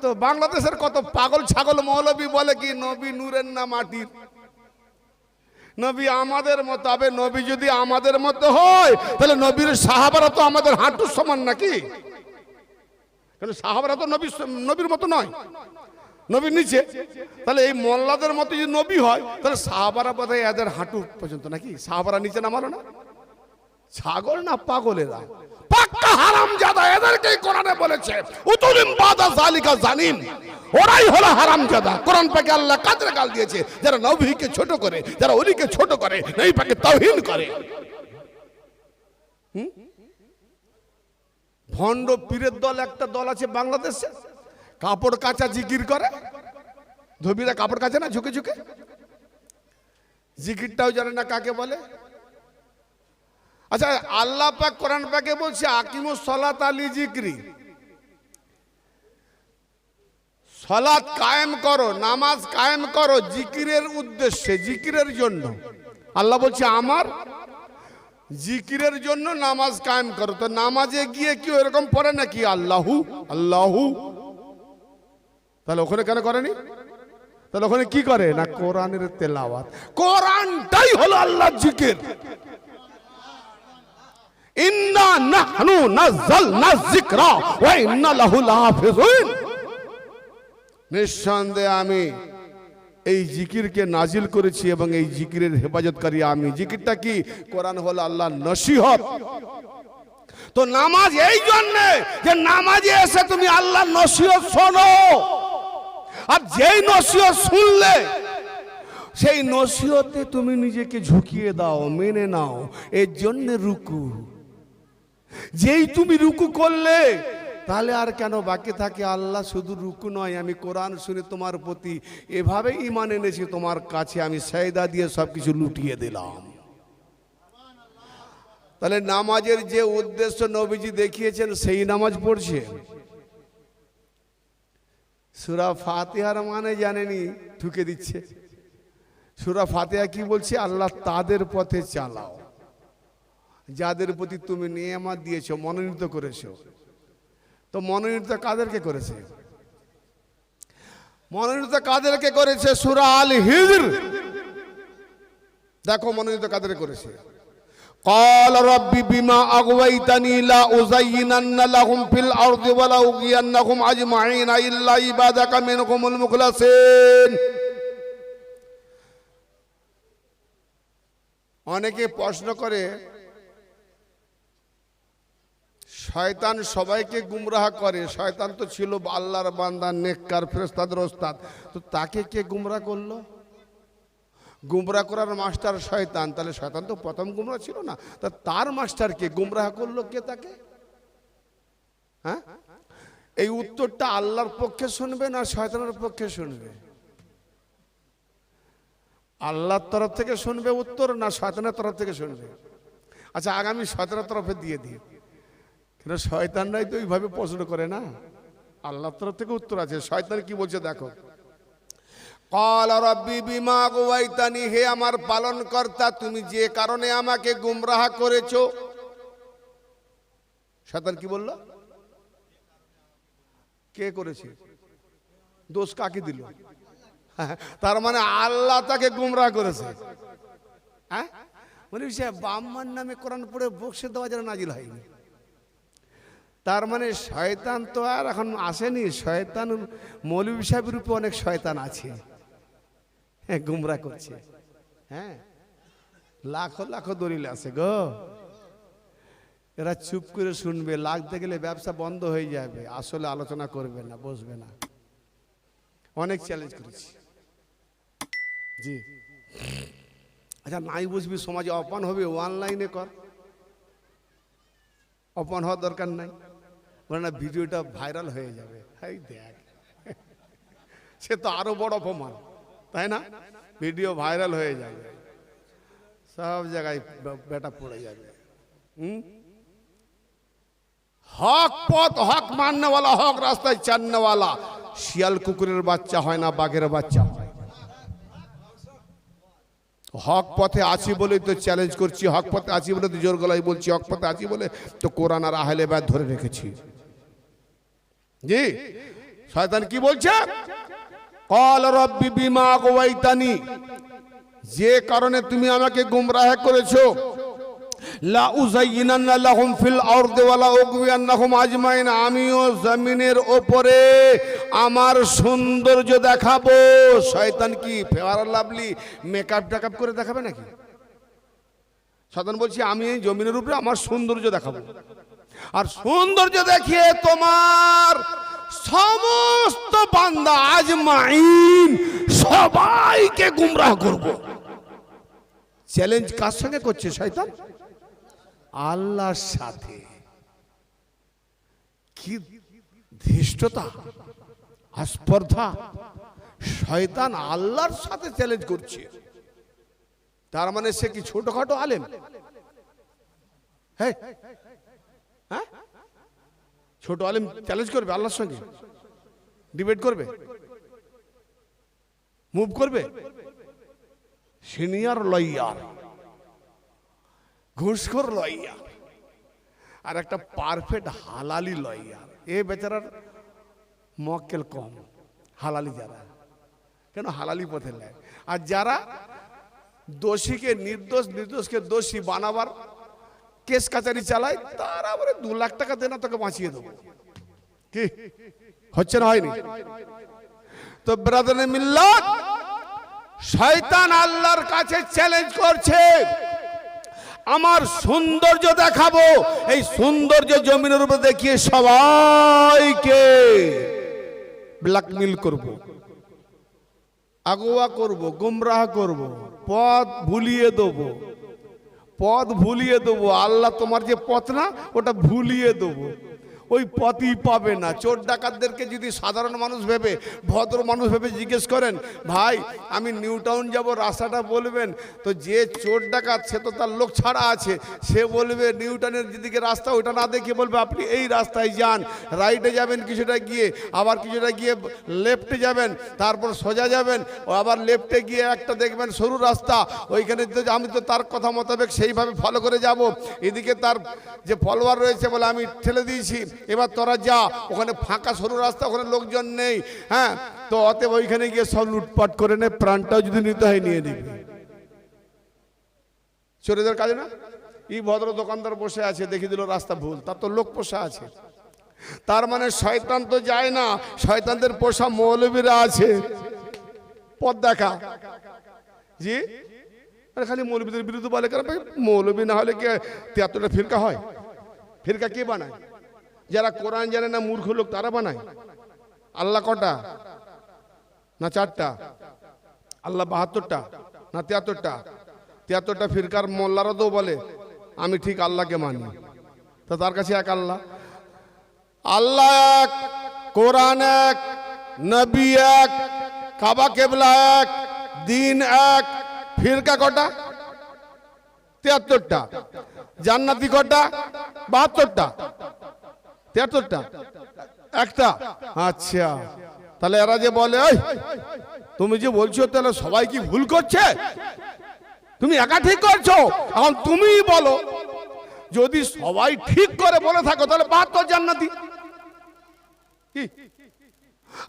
তো বাংলাদেশের কত পাগল ছাগল মৌলবী বলে কি নবী নূরের না মাটির, নবী আমাদের মতো। হবে নবী যদি আমাদের মতো হয় তাহলে নবীর সাহাবারা তো আমাদের হাঁটুর সমান নাকি? কারণ সাহাবারা তো নবীর মতো নয়, নবীর নিচে। তাহলে এই মোল্লাদের মতো যদি নবী হয় তাহলে সাহাবারা বোধহয় এদের হাঁটু পর্যন্ত নাকি? সাহাবারা নিচে নামালো না? ছাগল না পাগলেরা, পাক্কা হারামজাদা। এদেরকেই কোরআনে বলেছে উতুলিম বাদা যালিকা জানিম, ওরাই হলো হারামজাদা। কোরআন পাকে আল্লাহ কাদের গাল দিয়েছে? যারা নবীকে ছোট করে, যারা ওলিকে ছোট করে, নবী পাকে তাওহীন করে। ভণ্ড পীরের দল একটা দল আছে বাংলাদেশে, কাপড় কাচা জিকির করে। ধোবিরা কাপড় কাচে না ঝুঁকে ঝুঁকে? জিকিরটাও জানে না কাকে বলে। আচ্ছা, আল্লাহ পাক কোরআন পাকে বলছে আকিমুস সালাত আলি জিকরি, সালাত কায়েম করো, নামাজ কায়েম করো জিকিরের উদ্দেশ্যে, জিকিরের জন্য। আল্লাহ বলছে আমার জিকিরের জন্য নামাজ কায়েম করো। তো নামাজে গিয়ে কি এরকম পড়ে নাকি আল্লাহু আল্লাহু? তাহলে ওখানে কেন করেনি? তাহলে ওখানে কি করে না? কোরআনের তেলাওয়াত। কোরআনটাই হলো আল্লাহর জিকির। ইন্না নাহনু নাযালনা যিকরা ওয়া ইন্না লাহু লাহাফিজুন। নিঃসন্দেহে আমি এই জিকিরকে নাজিল করেছি এবং এই জিকিরের হেফাজতকারী আমি। জিকিরটা কি? কোরআন হলো আল্লাহর নসিহত। তো নামাজ এই জন্য যে নামাজে এসে তুমি আল্লাহর নসিহত শোনো, আর যেই নসিহত শুনলে সেই নসিহতে তুমি নিজেকে ঝুঁকিয়ে দাও, মেনে নাও, এর জন্য রুকু। যেই তুমি রুকু করলে তাহলে আর কেন বাকি থাকে? আল্লাহ শুধু রুকু নয়, আমি কোরআন শুনে তোমার প্রতি এভাবে ঈমান এনেছি, তোমার কাছে আমি সাজদা দিয়ে সবকিছু লুটিয়ে দিলাম। তাহলে নামাজের যে উদ্দেশ্য নবীজি দেখিয়েছেন সেই নামাজ পড়ছে। সূরা ফাতিহার মানে জানেনি, ঠুকে দিচ্ছে। সূরা ফাতিহা কি বলছে? আল্লাহ তাদের পথে চালাও যাদের প্রতি তুমি নিয়ামত দিয়েছো, মনোনীত করেছো। তো মনোনীত কাদেরকে করেছে? মনোনীত কাদেরকে করেছে? সূরা আল হিজর দেখো মনোনীত কাদের করেছে। قال رب بما أغويتني لا أزينن لهم في الأرض ولا أغوينهم أجمعين إلا عبادك منهم المخلصين। অনেকে প্রশ্ন করে শয়তান সবাইকে গুমরাহ করে। শয়তান তো ছিল আল্লাহর বান্দা, নেককার, ফেরেশতাদের ওস্তাদ। তো তাকে কে গুমরাহ করলো? গুমরাহ করার মাস্টার শয়তান। তাহলে শয়তান তো প্রথম গুমরাহ ছিল না, তা তার মাস্টারকে গুমরাহ করলো কে তাকে? হ্যাঁ, এই উত্তরটা আল্লাহর পক্ষে শুনবে না শয়তানের পক্ষে শুনবে? আল্লাহর তরফ থেকে শুনবে উত্তর না শয়তানের তরফ থেকে শুনবে? আচ্ছা, আগামী শয়তানের তরফে দিয়ে দিই। কিন্তু শয়তানরাই তো এইভাবে প্রশ্ন করে না, আল্লাহর তরফ থেকে উত্তর আছে। শয়তান কি বলছে দেখো। قال ربي بما أغويتني, হে আমার পালনকর্তা তুমি যে কারণে আমাকে গুমরাহ করেছো। শয়তান কি বলল? কে করেছে? দোষ কাকে দিল? তার মানে আল্লাহ তাকে গুমরাহ করেছে। হ্যাঁ, মানে বাম্মার নামে কোরআন পড়ে বকশে দেওয়া যেন নাজিল হয়নি। তার মানে শয়তান তো আর এখন আসেনি। শয়তান মৌলভী সাহেবের রূপে অনেক শয়তান আছে, হ্যাঁ, গুমরাহ করছে। হ্যাঁ, লাখো লাখো দলিল আছে গো। এরা চুপ করে শুনবে, লাগতে গেলে ব্যবসা বন্ধ হয়ে যাবে। আসলে আলোচনা করবে না, বসবে না। অনেক চ্যালেঞ্জ করেছি জি। আচ্ছা, নাই বুঝবি, সমাজে অপমান হবে, অনলাইনে কর। অপমান হওয়ার দরকার নাই, না ভিডিওটা ভাইরাল হয়ে যাবে। এই দেখ, সে তো আরো বড় অপমান, তাই না? ভিডিও ভাইরাল হয়ে যাবে, সব জায়গায় বেটা পড়ে যাবে। হক পথ, হক মাননেওয়ালা, হক রাস্তায় চাননেওয়ালা শিয়াল কুকুরের বাচ্চা হয় না, বাঘের বাচ্চা হয়। হক পথে আছি বলেই তো চ্যালেঞ্জ করছি, হক পথে আছি বলে তো জোর গলায় বলছি, হক পথে আছি বলে তো কোরআন আর আহলে বাইত ধরে রেখেছি জি। শয়তান কি বলছে? ক্বাল রাব্বি বিমা আগাওয়াইতানি, যে কারণে তুমি আমাকে গুমরাহ করেছো, লা উযায়্যিনান্না লাহুম ফিল আরদি ওয়া লা উগওয়িয়ান্নাহুম আজমাইন, আমিও জমিনের ওপরে আমার সৌন্দর্য দেখাবো। শয়তান কি ফেয়ার লাভলি মেকআপ টেকআপ করে দেখাবে নাকি? শয়তান বলছে আমি এই জমিনের উপরে আমার সৌন্দর্য দেখাবো, আর সৌন্দর্য দেখিয়ে তোমার সমস্ত বান্দা আজমাইন সবাইকে গুমরাহ করব। চ্যালেঞ্জ কার সঙ্গে করছে শয়তান? আল্লাহর সাথে। কি ধৃষ্টতা, আস্পর্ধা! শয়তান আল্লাহর সাথে চ্যালেঞ্জ করছে। তার মানে সে কি ছোটখাটো আলেম? হ্যাঁ, ছোট আলেম চ্যালেঞ্জ করবে আল্লাহর সঙ্গে? ডিবেট করবে? মুভ করবে? সিনিয়র লয়ার, ঘুষখোর লয়ার, আর একটা পারফেক্ট হালালি লয়ার। এ বেচারার মক্কেল কম, হালালি যারা, কেন হালালি পথে নেয়। আর যারা দোষীকে নির্দোষ, নির্দোষকে দোষী বানাবার কেস কাচারি চালায়, তারা আবার 2 লাখ টাকা দেন না তোকে বাঁচিয়ে দেবো। কি হচ্ছে না হয়নি? তো ব্রাদারে মিল্লাত, শয়তান আল্লাহর কাছে চ্যালেঞ্জ করছে, আমার সৌন্দর্য দেখাবো, এই সৌন্দর্য জমিনের উপর দেখিয়ে সবাইকে ব্ল্যাকমেল করব, আগুয়া করব, গুমরাহ করব, পথ ভুলিয়ে দেবো, পথ ভুলিয়ে দেবো। আল্লাহ তোমার যে পথ না, ওটা ভুলিয়ে দেবো, ওই পথই পাবে না। চোর ডাকাতদেরকে যদি সাধারণ মানুষ ভেবে, ভদ্র মানুষ ভেবে জিজ্ঞেস করেন, ভাই আমি নিউ টাউন যাব, রাস্তাটা বলবেন, তো যে চোর ডাকাত সে তো তার লোক ছাড়া আছে, সে বলবে নিউ টাউনের যেদিকে রাস্তা ওটা না দেখে বলবে আপনি এই রাস্তায় যান, রাইটে যাবেন কিছুটা গিয়ে, আবার কিছুটা গিয়ে লেফটে যাবেন, তারপর সোজা যাবেন, ও আবার লেফটে গিয়ে একটা দেখবেন সরু রাস্তা, ওইখানে আমি তো তার কথা মোতাবেক সেইভাবে ফলো করে যাব। এদিকে তার যে ফলোয়ার রয়েছে বলে আমি ঠেলে দিয়েছি, এবার তোরা যা, ওখানে ফাঁকা সরু রাস্তা, ওখানে লোকজন নেই। হ্যাঁ, তো অতএব ওইখানে গিয়ে সব লুটপাট করে নে, প্রাণটাও যদি নিতে হয় নিয়ে নিবি। চোরেদের কাজে না? এই ভদ্র দোকানদার বসে আছে, দেখিয়ে দিল রাস্তা ভুল, তার তো লোক পোষা আছে। তার মানে শয়তান তো যায় না, শয়তানদের পোষা মৌলবীরা আছে পথ দেখা। জি, খালি মৌলবীদের বিরুদ্ধে বলে, কারণ মৌলবী না হলে কে 73টা ফিরকা হয়? ফিরকা কে বানায়? যারা কোরআন জানে না, মূর্খ লোক, তারা বানায়। আল্লাহ কটা? না 4টা? আল্লাহ 72টা না 73টা? 73টা ফিরকার মোল্লারা তো বলে আমি ঠিক আল্লাহকে মানি, তো তার কাছে এক আল্লাহ। আল্লাহ এক, কোরআন এক, নবী এক, কাবা কেবলা এক, দিন এক, ফিরকা কটা? 73টা। জান্নাতি কটা? 72টা। 73টা একটা। আচ্ছা, তাহলে এরা যে বলে ওই তুমি যে বলছো তাহলে সবাই কি ভুল করছে? তুমি একা ঠিক করছো? এখন তুমি বলো, যদি সবাই ঠিক করে বলে থাকো তাহলে 72 জান্নাতি,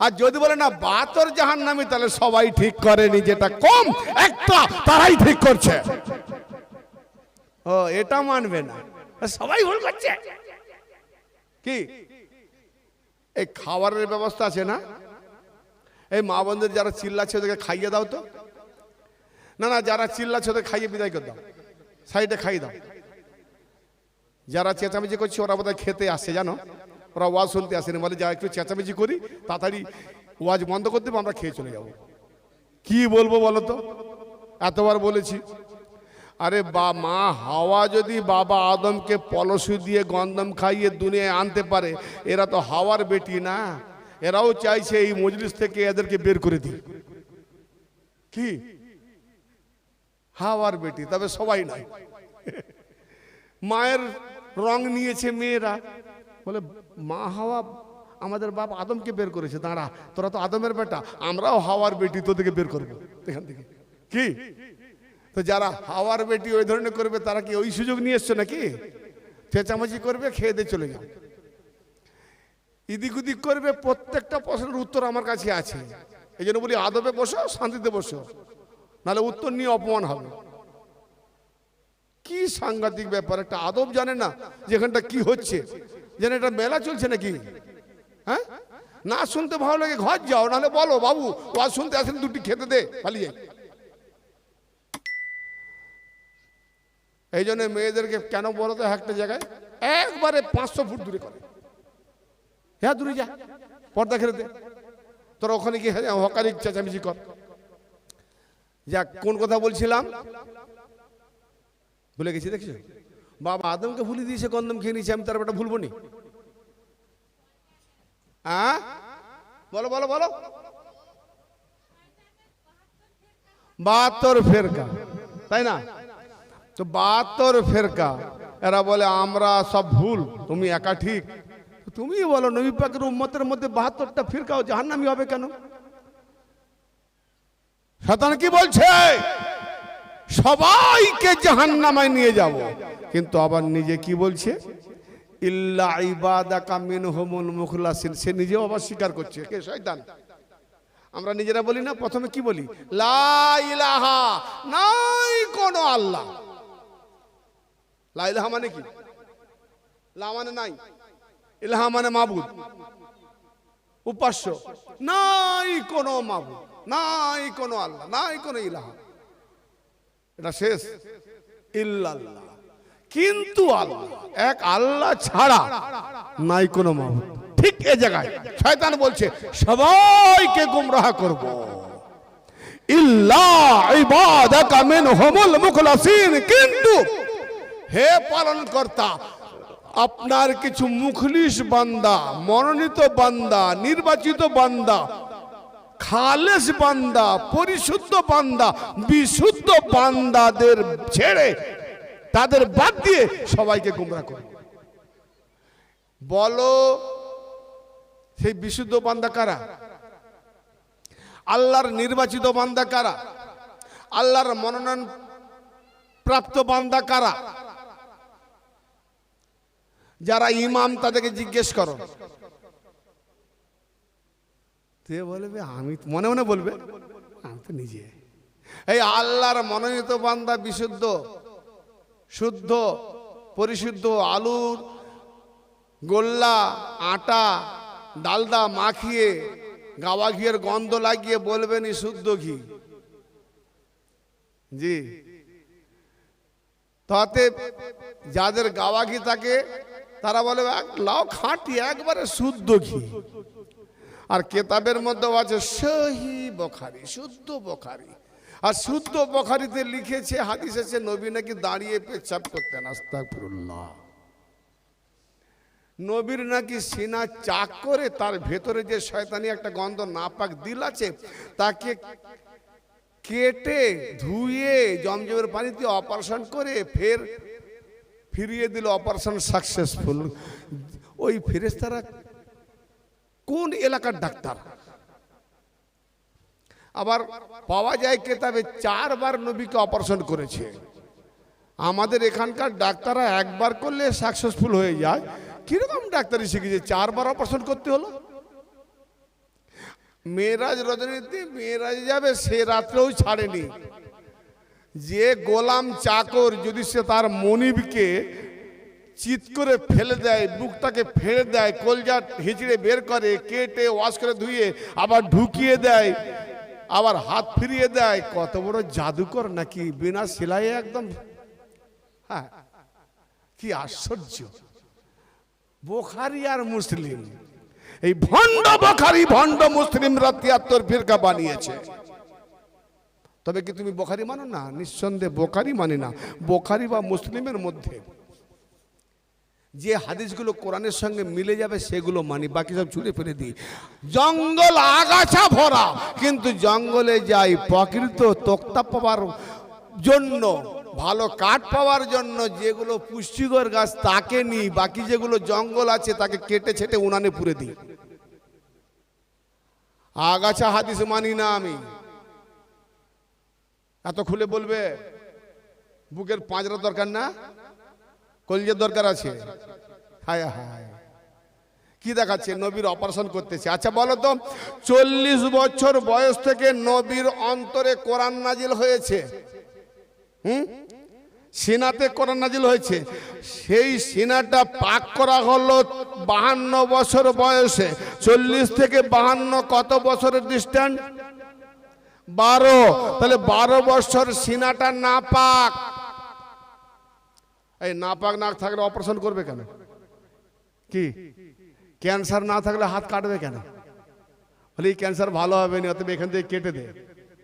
আর যদি বলে না 72 জাহান্নামী, তাহলে সবাই ঠিক করেনি, যেটা কম একটা তারাই ঠিক করছে। ও, এটা মানবে না, সবাই ভুল করছে। কি এই খাবারের ব্যবস্থা আছে না? এই মা বোনদের যারা চিল্লাচ্ছে ওদেরকে খাইয়ে দাও তো। না না, যারা চিল্লাচ্ছে ওদের খাইয়ে বিদায় করে দাও, সাইডে খাইয়ে দাও। যারা চেঁচামেচি করছে ওরা বোধহয় খেতে আসছে, জানো, ওরা ওয়াজ শুনতে আসেনি, বলে যা একটু চেঁচামেচি করি, তাড়াতাড়ি ওয়াজ বন্ধ করে দেবো, আমরা খেয়ে চলে যাব। কি বলবো বলো তো? এতবার বলেছি। আরে মা হাওয়া যদি বাবা আদমকে পলসু দিয়ে গন্ধম খাইয়ে দুনিয়ায় আনতে পারে, এরা তো হাওয়ার বেটি না, এরাও চাইছে এই মজলিস থেকে এদেরকে বের করে দিই। কি হাওয়ার বেটি? তবে সবাই নয়। মায়ের রং নিয়েছে মেয়েরা, বলে মা হাওয়া আমাদের বাপ আদমকে বের করেছে, দাঁড়া তোরা তো আদমের বেটা, আমরাও হাওয়ার বেটি, তোদেরকে বের করবো এখান থেকে। কি তো যারা হাওয়ার বেটি ওই ধরনের করবে, তারা কি ওই সুযোগ নিয়ে এসছো নাকি? চেঁচামেচি করবে, খেয়ে দিয়ে চলে যাও। ইদিক উদিক করবে, প্রত্যেকটা প্রশ্নের উত্তর আমার কাছে আছে। এই জন্য বলি আদবে বসো, শান্তিতে বসো, নাহলে উত্তর নিয়ে অপমান হবে। কি সাংঘাতিক ব্যাপার, একটা আদব জানে না যেখানটা কি হচ্ছে, যেন এটা মেলা চলছে নাকি। হ্যাঁ, না শুনতে ভালো লাগে ঘর যাও, নাহলে বলো বাবু ওয়াজ শুনতে আসেন, দুটি খেতে দে, পালিয়ে। এই জন্য মেয়েদেরকে কেন বলো তো, একটা জায়গায় একবারে 500 ফুট দূরে করে, হ্যাঁ দূরে যা, পর্দা খেলে দে, তোর ওখানে গিয়ে হকারি চেঁচামেচি কর। যাক, কোন কথা বলছিলাম ভুলে গেছি। দেখছো, বাবা আদমকে ভুলে দিয়েছে, গন্ধম খেয়ে নিয়েছে, আমি তার বেটা ভুলবো নি? হ্যাঁ বলো বলো বলো। 72 ফেরকা, তাই না? তো 72 ফেরকা, এরা বলে আমরা সব ভুল, তুমি একা ঠিক। তুমি বলো নবী পাকের উম্মতের মধ্যে 72টা ফিরকাও জাহান্নামী হবে কেন? শয়তান কি বলছে? সবাইকে জাহান্নামায় নিয়ে যাব, কিন্তু আবার নিজে কি বলছে? ইল্লা ইবাদাকা মিনহুমুল মুখলাসিন। সে নিজেও আবার স্বীকার করছে। কে? শয়তান। আমরা নিজেরা বলি না, প্রথমে কি বলি? লা ইলাহা, নাই কোনো আল্লাহ। লা ইলাহা মানে কি? লা মানে নাই, ইলাহা মানে মাবুদ, উপাস্য। নাই কোনো মাবুদ, নাই কোনো আল্লাহ, নাই কোনো ইলাহা, এটা শেষ। ইল্লাল্লাহ, কিন্তু আল্লাহ এক, আল্লাহ ছাড়া নাই কোনো মাবুদ। ঠিক এই জায়গায় শয়তান বলছে সবাইকে গুমরাহ করব, ইল্লা ইবাদাকা মিনহুমুল মুখলাসিন। কিন্তু হে পালনকর্তা, আপনার কিছু মুখলিস বান্দা, মনোনীত বান্দা, নির্বাচিত বান্দা, খালেস বান্দা, পরিশুদ্ধ বান্দা, বিশুদ্ধ বান্দাদের ছেড়ে, তাদের বাদ দিয়ে সবাইকে গুমরাহ করে। বলো সেই বিশুদ্ধ বান্দা কারা? আল্লাহর নির্বাচিত বান্দা কারা? আল্লাহর মনোনয়ন প্রাপ্ত বান্দা কারা? যারা ইমাম, তাদেরকে জিজ্ঞেস করো। তে বলবে, আমি মনে মনে বলবে আমি তো নিজে। এই আল্লাহর মনোনীত বান্দা, বিশুদ্ধ, শুদ্ধ, পরিশুদ্ধ, আলুর গোল্লা, আটা, ডালদা মাখিয়ে, গাওয়া ঘিয়ের গন্ধ লাগিয়ে বলবেন শুদ্ধ ঘি। জি, তাতে যাদের গাওয়া ঘি থাকে তারা বলে লাও খাঁটি, একবারে শুদ্ধ ঘি। আর কেতাবের মধ্যে আছে সহি বুখারী, শুদ্ধ বুখারী। আর শুদ্ধ বুখারীতে লিখেছে, হাদিস আছে, নবী নাকি দাঁড়িয়ে পেচ্ছাব করতেন। আস্তাগফিরুল্লাহ। নবীর নাকি সিনা চাক করে তার ভেতরে যে শয়তানি একটা গন্ধ নাপাক দিল আছে, তাকে কেটে ধুয়ে জমজমের পানিতে অপারেশন করে ফের ফিরিয়ে দিল, অপারেশন সাকসেসফুল। ওই ফেরেশতারা কোন এলাকার ডাক্তার? আবার পাওয়া যায় কেতাবে 4 বার নবীকে অপারেশন করেছে। আমাদের এখানকার ডাক্তাররা একবার করলে সাকসেসফুল হয়ে যায়। কিরকম ডাক্তারি শিখেছে 4 বার অপারেশন করতে হলো? মেরাজ রজনীতে মেরাজ যাবে, সে রাত্রেও ছাড়েনি। যে গোলাম চাকর যদি সে তার মনিবকে চিৎ করে ফেলে দেয়, বুকটাকে ফেলে দেয়, কলজা হিচড়ে বের করে, কেটে ওয়াশ করে ধুয়ে আবার ঢুকিয়ে দেয়, আবার হাত ফিরিয়ে দেয়, কত বড় জাদুকর নাকি! বিনা সেলাইয়ে একদম। হ্যাঁ, কি আশ্চর্য! বুখারী আর মুসলিম, এই ভণ্ড বুখারী ভণ্ড মুসলিমরা 73 ফিরকা বানিয়েছে। তবে কি তুমি বুখারী মানো না? নিঃসন্দেহে বুখারী মানি না। বুখারী বা মুসলিমের মধ্যে যে হাদিসগুলো কোরআনের সঙ্গে মিলে যাবে সেগুলো মানি, বাকি সব ছুঁড়ে ফেলে দিই। জঙ্গল আগাছা ভরা, কিন্তু জঙ্গলে যাই প্রকৃত তক্তা পাওয়ার জন্য, ভালো কাঠ পাওয়ার জন্য। যেগুলো পুষ্টিকর গাছ তাকে নিই, বাকি যেগুলো জঙ্গল আছে তাকে কেটে ছেটে উনানে পুড়ে দিই। আগাছা হাদিস মানি না আমি। এত খুলে বলবে? বুকের পাঁজরা দরকার না, কলজের দরকার আছে। হায় হায়, কি দেখাচ্ছে? নবীর অপারেশন করতেছে। আচ্ছা বলো তো, 40 বছর বয়স থেকে নবীর অন্তরে কোরআন নাজিল হয়েছে। সিনাতে কোরআন নাজিল হয়েছে। সেই সিনাটা পাক করা হলো 52 বছর বয়সে। 40 থেকে 52 কত বছরের ডিস্টেন্স? 12। তাহলে 12 বছর সিনাটা না পাক। এই না পাক না থাকলে অপারেশন করবে কেন? কি ক্যান্সার না থাকলে হাত কাটবে কেন? বলে এই ক্যান্সার ভালো হবে না, অতএব এখান থেকে কেটে দে,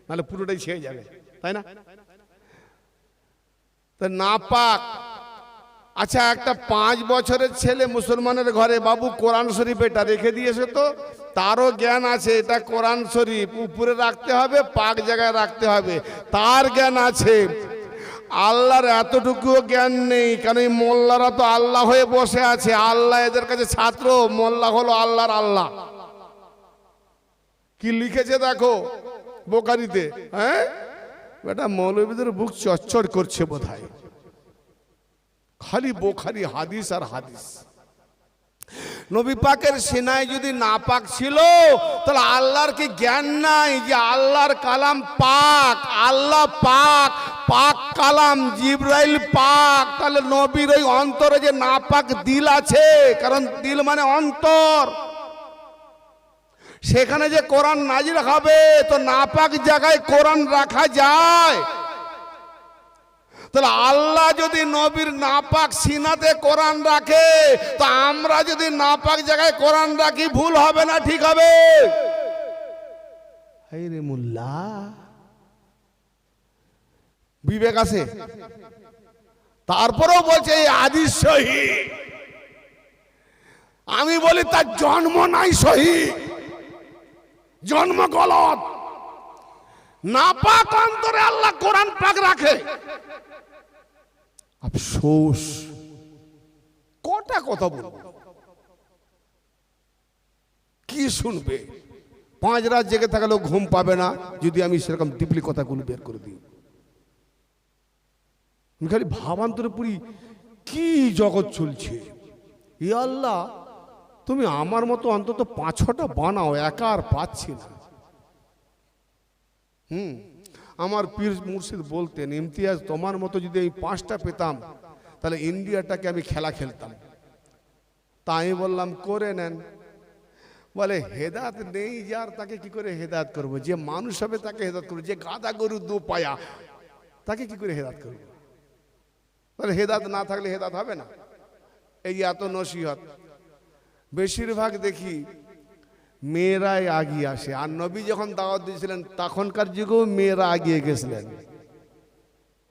নাহলে পুরোটাই ছেয়ে যাবে, তাই না? তা না পাক। আচ্ছা একটা 5 বছরের ছেলে মুসলমানের ঘরে, বাবু কোরআন শরীফ এটা রেখে দিয়েছে, তো তারও জ্ঞান আছে এটা কোরআন শরীফ উপরে রাখতে হবে, পাক জায়গায় রাখতে হবে, তার জ্ঞান আছে। আল্লাহর এতটুকুও জ্ঞান নেই, কারণ এই মোল্লারা তো আল্লাহ হয়ে বসে আছে, আল্লাহ এদের কাছে ছাত্র, মোল্লা হলো আল্লাহর আল্লাহ। কি লিখেছে দেখো বোখারিতে, হ্যাঁ বেটা মৌলবীদের বুক চচ্চড় করছে বোধহয়, খালি বোখারি হাদিস আর হাদিস। নবী পাকের সিনায় যদি না পাক ছিল, তাহলে আল্লাহর কি জ্ঞান নাই যে আল্লাহর কালাম পাক? আল্লাহ পাক, পাক কালাম, জিবরাইল পাক, তাহলে নবীর ওই অন্তরে যে না পাক দিল আছে, কারণ দিল মানে অন্তর, সেখানে যে কোরআন নাজিল হবে, তো না পাক জায়গায় কোরআন রাখা যায়? তাহলে আল্লাহ যদি নবীর নাপাক সিনাতে কোরআন রাখে, তো আমরা যদি নাপাক জায়গায় কোরআন রাখি, ভুল হবে না ঠিক হবে? রে মোল্লা, বিবেক আছে? তারপরেও বলছে এই হাদিস সহিহ। আমি বলি তার জন্ম নাই সহিহ, জন্ম গলত। নাপাক অন্তরে আল্লাহ কোরআন পাক রাখে। আফসোস, কটা কথা বলবো, কি শুনবে? 5 রাত জেগে থাকলেও ঘুম পাবে না যদি আমি সেরকম ডিপলি কথাগুলো বের করে দিই। আমি খালি ভাবান্তরে পড়ি, কি জগৎ চলছে। ই আল্লাহ, তুমি আমার মতো অন্তত 5-6টা বানাও, একা আর পাচ্ছি না। আমার পীর মুর্শিদ বলতেন, ইমতিয়াজ তোমার মতো যদি আমি 5টা পেতাম, তাহলে ইন্ডিয়াটাকে আমি খেলা খেলতাম। তাই আমি বললাম করে নেন। বলে হেদায়েত নেই যার, তাকে কি করে হেদায়েত করবো? যে মানুষ হবে তাকে হেদায়েত করবো, যে গাদা গরু 2 পায়া তাকে কি করে হেদায়েত করবো? তাহলে হেদায়েত না থাকলে হেদায়েত হবে না। এই এত নসিহত, বেশিরভাগ দেখি মেয়েরাই আগিয়ে আসে। আর নবী যখন দাওয়াত দিয়েছিলেন তখনকার যুগেও মেয়েরা আগিয়ে গেছিলেন।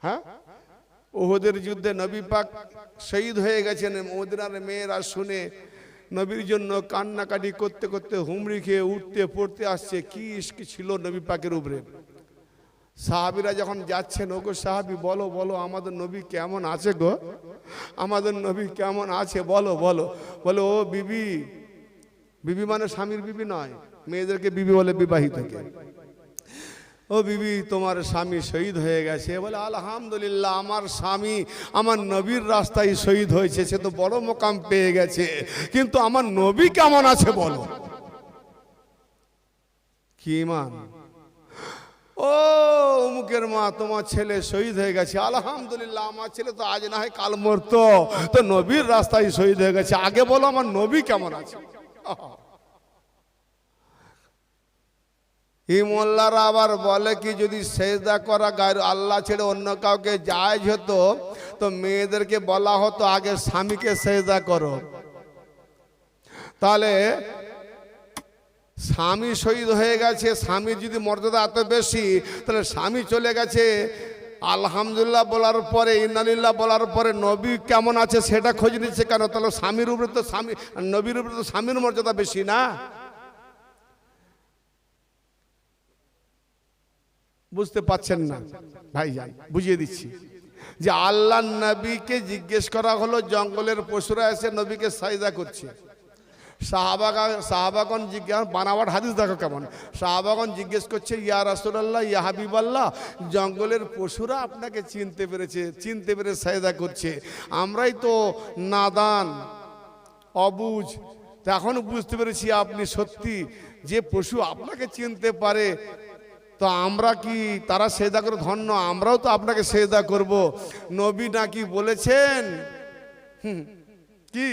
হ্যাঁ, ওহদের যুদ্ধে নবী পাক শহীদ হয়ে গেছেন, মদিনার মেয়েরা শুনে নবীর জন্য কান্নাকাটি করতে করতে হুমড়ি খেয়ে উঠতে পড়তে আসছে। কি ইশক ছিল নবী পাকের উপরে। সাহাবীরা যখন যাচ্ছেন, ওগো সাহাবী বলো বলো আমাদের নবী কেমন আছে গো, আমাদের নবী কেমন আছে বলো বলো। বলে ও বিবি, বিবি মানে স্বামীর বিবি নয়, মেয়েদেরকে বিবি বলে বিবাহিতকে। ও বিবি, তোমার স্বামী শহীদ হয়ে গেছে। বলে আলহামদুলিল্লাহ, আমার স্বামী আমার নবীর রাস্তায় শহীদ হয়েছে, সে তো বড় মোকাম পেয়ে গেছে, কিন্তু আমার নবী কেমন আছে বলো। কি মান? ও অমুকের মা, তোমার ছেলে শহীদ হয়ে গেছে। আলহামদুলিল্লাহ, আমার ছেলে তো আজ না হয় কাল মরতো, তো নবীর রাস্তায় শহীদ হয়ে গেছে, আগে বলো আমার নবী কেমন আছে। এই মোল্লারা আবার বলে কি, যদি সেজদা করা গায়র আল্লাহ ছেড়ে অন্য কাউকে জায়েজ হতো, তো মেয়েদেরকে বলা হতো আগে স্বামীকে সেজদা করো। তাহলে স্বামী শহীদ হয়ে গেছে, স্বামীর যদি মর্যাদা এত বেশি, তাহলে স্বামী চলে গেছে, আলহামদুলিল্লাহ বলার পরে, ইন্নালিল্লাহ বলার পরে নবী কেমন আছে সেটা খোঁজ নিচ্ছে কেন? তাহলে স্বামীর উপরে তো স্বামী, নবীর উপরে তো স্বামীর মর্যাদা বেশি না? বুঝতে পাচ্ছেন না ভাইজান? বুঝিয়ে দিচ্ছি যে আল্লাহ নবীকে জিজ্ঞেস করা হলো, জঙ্গলের পশুরা এসে নবীকে সাজদা করছে। সাহাবাগণ জিজ্ঞাসা, বানাওয়াট হাদিস দেখো কেমন। সাহাবাগণ জিজ্ঞেস করছে, ইয়া রাসূলুল্লাহ, ইয়া হাবিবাল্লাহ, জঙ্গলের পশুরা আপনাকে চিনতে পেরেছে, চিনতে পেরে সাজদা করছে, আমরাই তো নাদান, অবুঝ, তো এখন বুঝতে পেরেছি আপনি সত্যি যে পশু আপনাকে চিনতে পারে, তো আমরা কি তারা সেজদা করে ধন্য, আমরাও তো আপনাকে সেজদা করব। নবী নাকি বলেছেন কি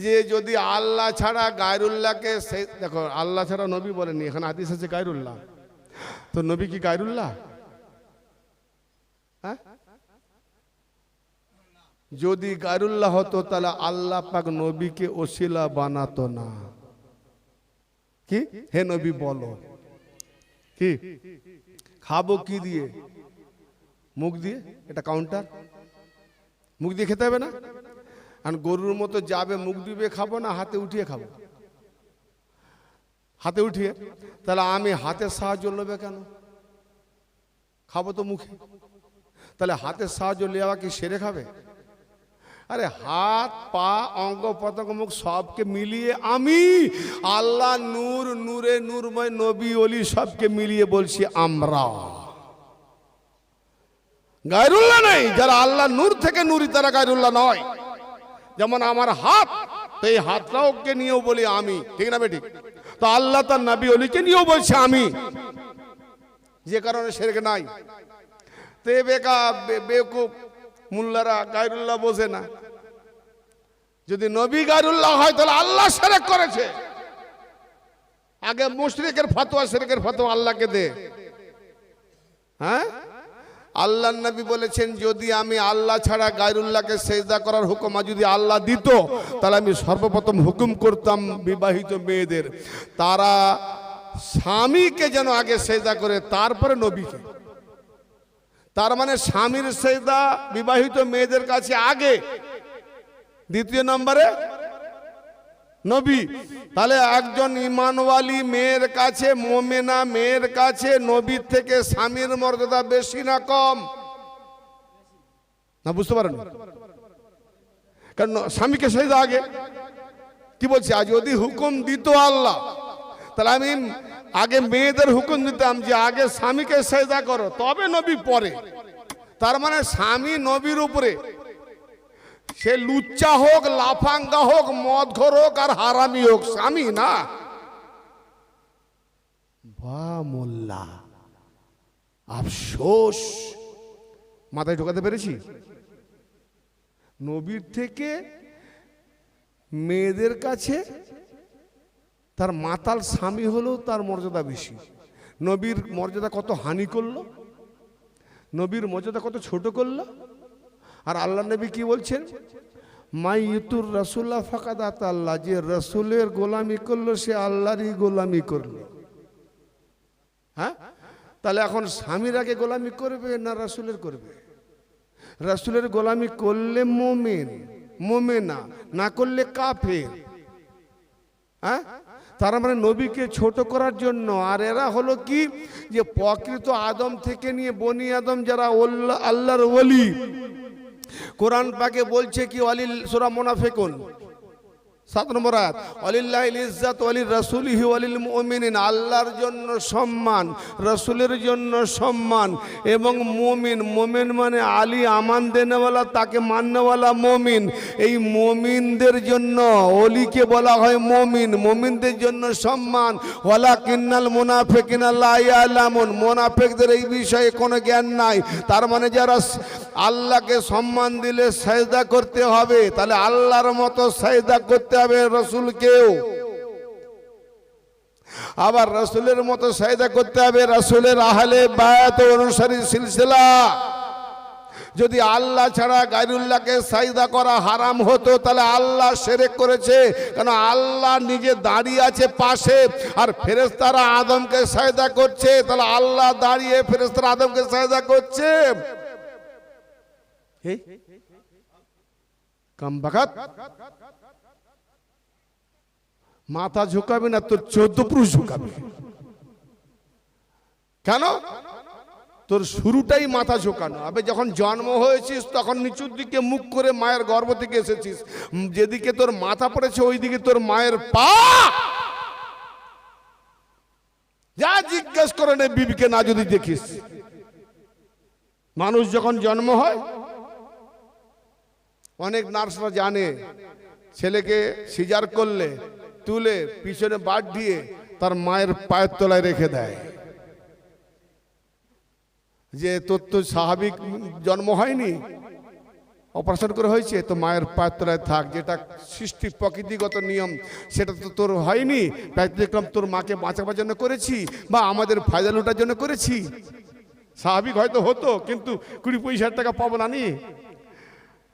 যে যদি আল্লাহ ছাড়া গায়রুল্লাহকে, দেখো আল্লাহ ছাড়া নবী বলেনি, এখানে হাদিস আছে গায়রুল্লাহ, তো নবী কি গায়রুল্লাহ? হ্যাঁ, যদি গায়রুল্লাহ হতো তাহলে আল্লাহ পাক নবীকে ওসিলা বানাতো না। কি হে নবী বলো, কি খাবো কি দিয়ে? মুখ দিয়ে। এটা কাউন্টার, মুখ দিয়ে খেতে হবে না? আর গরুর মতো যাবে মুখ ডুবিয়ে খাবো না হাতে উঠিয়ে খাবো? হাতে উঠিয়ে। তাহলে আমি হাতের সাহায্য নেবে কেন? খাবো তো মুখে, তাহলে হাতের সাহায্য নেওয়া কি সেরে খাবে? আরে হাত পা অঙ্গ প্রত্যঙ্গ মুখ সবকে মিলিয়ে আমি আল্লাহ নূর, নূরে নূরময় নবী ওলি সবকে মিলিয়ে বলছি আমরা। গায়রুল্লাহ নেই, যারা আল্লাহ নূর থেকে নূরি তারা গায়রুল্লাহ নয়। যেমন আমার হাত, তো এই হাতটাকে নিয়েও বলি আমি, ঠিক না বেঠিক? তো আল্লাহ তার নবী ওলিকে নিয়েও বলছে আমি, যে কারণে শিরক নাই। তো এ বেকুব মুল্লারা গায়রুল্লাহ বোঝে না। যদি নবী গায়রুল্লাহ হয় তাহলে আল্লাহ শিরক করেছে। আগে মুশরিকের ফতোয়া, শিরকের ফতোয়া আল্লাহকে দে। হ্যাঁ, আল্লাহর নবী বলেছেন যদি আমি আল্লাহ ছাড়া গায়রুল্লাহকে সেজদা করার হুকুম যদি আল্লাহ দিত, তাহলে আমি সর্বপ্রথম হুকুম করতাম বিবাহিত মেয়েদের, তারা স্বামীকে যেন আগে সেজদা করে তারপরে নবীকে। তার মানে স্বামীর সেজদা বিবাহিত মেয়েদের কাছে আগে, দ্বিতীয় নম্বরে নবী। তাহলে একজন ঈমানওয়ালী মেয়ের কাছে, মুমিনা মেয়ের কাছে নবীর থেকে স্বামীর মর্যাদা বেশি না কম? না, বুঝতে পারেন? কারণ স্বামীকে সেজদা আগে। কি বলছি, আজ যদি হুকুম দিত আল্লাহ, তাহলে আমি আগে মেয়েদের হুকুম দিতাম যে আগে স্বামীকে সেজদা করো, তবে নবী পরে। তার মানে স্বামী নবীর উপরে, সে লুচ্চা হোক, লাফাঙ্গা হোক, মদখোর হোক আর হারামি হোক, স্বামী না। বা মোল্লা, আফসোস, মাথায় ঢোকাতে পেরেছি? নবীর থেকে মেয়েদের কাছে তার মাতাল স্বামী হলেও তার মর্যাদা বেশি। নবীর মর্যাদা কত হানি করলো, নবীর মর্যাদা কত ছোট করলো। আর আল্লাহ নবী কি বলছেন, মাই ইতুর রাসূলুল্লাহ ফাকাদাত আল্লাহ, যে রাসূলের গোলামি করলো সে আল্লাহরই গোলামি করলো। হ্যাঁ, তাহলে এখন স্বামীর আগে গোলামি করবে না রাসূলের করবে? রাসূলের গোলামি করলে মুমিন, মুমিনা, না করলে কাফের। হ্যাঁ, তার মানে নবীকে ছোট করার জন্য। আর এরা হলো কি, যে প্রকৃত আদম থেকে নিয়ে বনি আদম যারা আল্লাহর ওলি, কোরআন পাকে বলছে কি, ওয়ালিল সূরা মুনাফিকুন 7 নম্বর আয়াত, ওয়ালিল্লাহিল ইজ্জাত ওয়ালির রাসূলিহি ওয়ালিল মুমিনিন, আল্লাহর জন্য সম্মান, রাসূলের জন্য সম্মান, এবং মুমিন, মুমিন মানে আলী আমান দেনেওয়ালা, তাকে মাননেওয়ালা মুমিন। এই মুমিনদের জন্য, ওলিকে বলা হয় মুমিন, মুমিনদের জন্য সম্মান। ওয়ালাকিন্নাল মুনাফিকিনা লা ইয়ালামুন, মুনাফিকদের এই বিষয়ে কোনো জ্ঞান নাই। তার মানে যারা আল্লাহকে সম্মান দিলে সাজদা করতে হবে, তাহলে আল্লাহর মতো সাজদা করতে হবে রাসূলকেও। আবার রাসূলের মতো সাজদা করতে হবে রাসূলের আহলে বায়াত অনুসারী সিলসিলা। যদি আল্লাহ ছাড়া গায়রুল্লাহকে সাজদা করা হারাম হতো, তাহলে আল্লাহ শিরক করেছে। কারণ আল্লাহ নিজে দাঁড়িয়ে আছে পাশে, আর ফেরেশতারা আদমকে সাজদা করছে, তাহলে আল্লাহ দাঁড়িয়ে ফেরেশতারা আদমকে সাজদা করছে। কামবাকাত, মাথা ঝুঁকাবি না, তোর 14 পুরুষ ঝুঁকাবি। কেন? তোর শুরুটাই মাথা ঝোঁকানো। আবে যখন জন্ম হয়েছিস তখন নিচুর দিকে মুখ করে মায়ের গর্ভ থেকে এসেছিস, যেদিকে তোর মাথা পড়েছে ওই দিকে তোর মায়ের পা। যা জিজ্ঞেস করে নে বিবিকে, না যদি দেখিস। মানুষ যখন জন্ম হয়, অনেক নার্সরা জানে ছেলেকে সিজার করলে তুলে পিছনে বাদ দিয়ে তার মায়ের পায়ের তলায় রেখে দেয়, যে তোর তো স্বাভাবিক জন্ম হয়নি, অপারেশন করে হয়েছে, তো মায়ের পায়ের তলায় থাক, যেটা সৃষ্টি প্রকৃতিগত নিয়ম সেটা তো তোর হয়নি, ব্যতিক্রম তোর মাকে বাঁচাবার জন্য করেছি বা আমাদের ফায়দা লুটার জন্য করেছি। স্বাভাবিক হয়তো হতো, কিন্তু 20-25 টাকা পাবো না নি,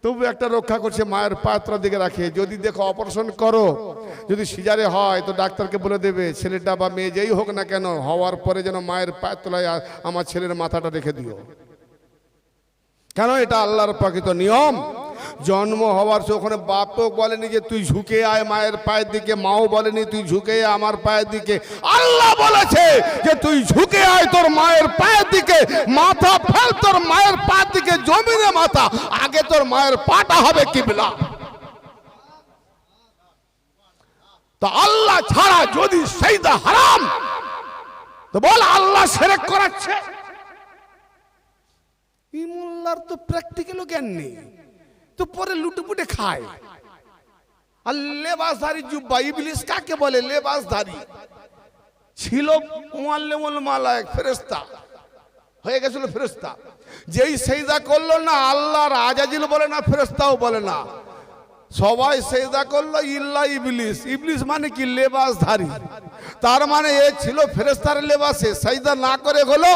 তবু একটা রক্ষা করছে, মায়ের পায়ের তলার দিকে রাখে। যদি দেখো অপারেশন করো, যদি সিজারে হয় তো ডাক্তারকে বলে দেবে ছেলেটা বা মেয়ে যেই হোক না কেন, হওয়ার পরে যেন মায়ের পায়ের তলায় আমার ছেলের মাথাটা রেখে দিও। কেন? এটা আল্লাহর প্রকৃত নিয়ম। জন্ম হওয়ার ওখানে বাপও বলেনি যে তুই ঝুঁকে আয় মায়ের পায়ের দিকে, মাও বলেনি তুই ঝুঁকে আয় আমার পায়ের দিকে। আল্লাহ বলেছে যে তুই ঝুঁকে আয় তোর মায়ের পায়ের দিকে, মাথা ফেল তোর মায়ের পায়ের দিকে, জমিনে মাথা, আগে তোর মায়ের পাটা হবে কিবলা। তো আল্লাহ ছাড়া যদি সেজদা হারাম, তো বল আল্লাহ শিরক করাচ্ছে। এই মোল্লার তো প্র্যাকটিক্যালও জ্ঞান নেই, তো পরে লুটেপুটে খায়। আর লেবাসধারী জুব্বা, ইবলিস কাকে বলে? লেবাসধারী ছিল, মুআল্লিমুল মালায়েক, ফেরেশতা হয়ে গেছিল ফেরেশতা। যেই সেজদা করলো না, আল্লাহর আজাজিল বলে না, ফেরেশতাও বলে না, সবাই সেজদা করলো ইল্লা ইবলিস। ইবলিস মানে কি? লেবাসধারী। তার মানে এ ছিল ফেরেশতার লেবাসে, সেজদা না করে হলো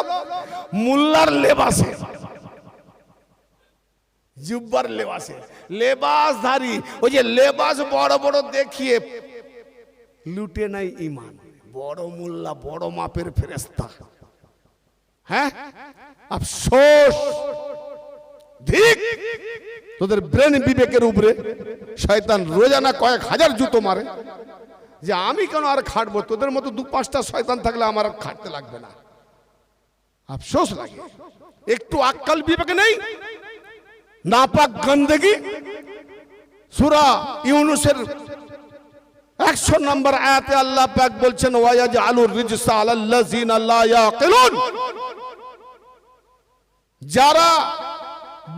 মুল্লার লেবাসে, জুব্বার লেবাসে, লেবাসধারী। ওই যে লেবাস বড় বড় দেখিয়ে লুটে নাই ইমান, বড় মোল্লা, বড় মাপের ফেরেশতা। হ্যাঁ, আফসোস, ঠিক তোদের ব্রেন বিবেকের উপরে শয়তান রোজানা কয়েক হাজার জুতো মারে, যে আমি কেন আর খাটবো, তোদের মতো 2-5টা শয়তান থাকলে আমার আর খাটতে লাগবে না। আফসোস লাগে, একটু আক্কাল বিবেক নেই। নাপাক গন্দেগি, সূরা ইউনূসের 100 নম্বর আয়াতে আল্লাহ পাক বলছেন ওয়ায়াজআলুর রিজসা আলাল্লাযিনা লা ইয়াকিলুন। যারা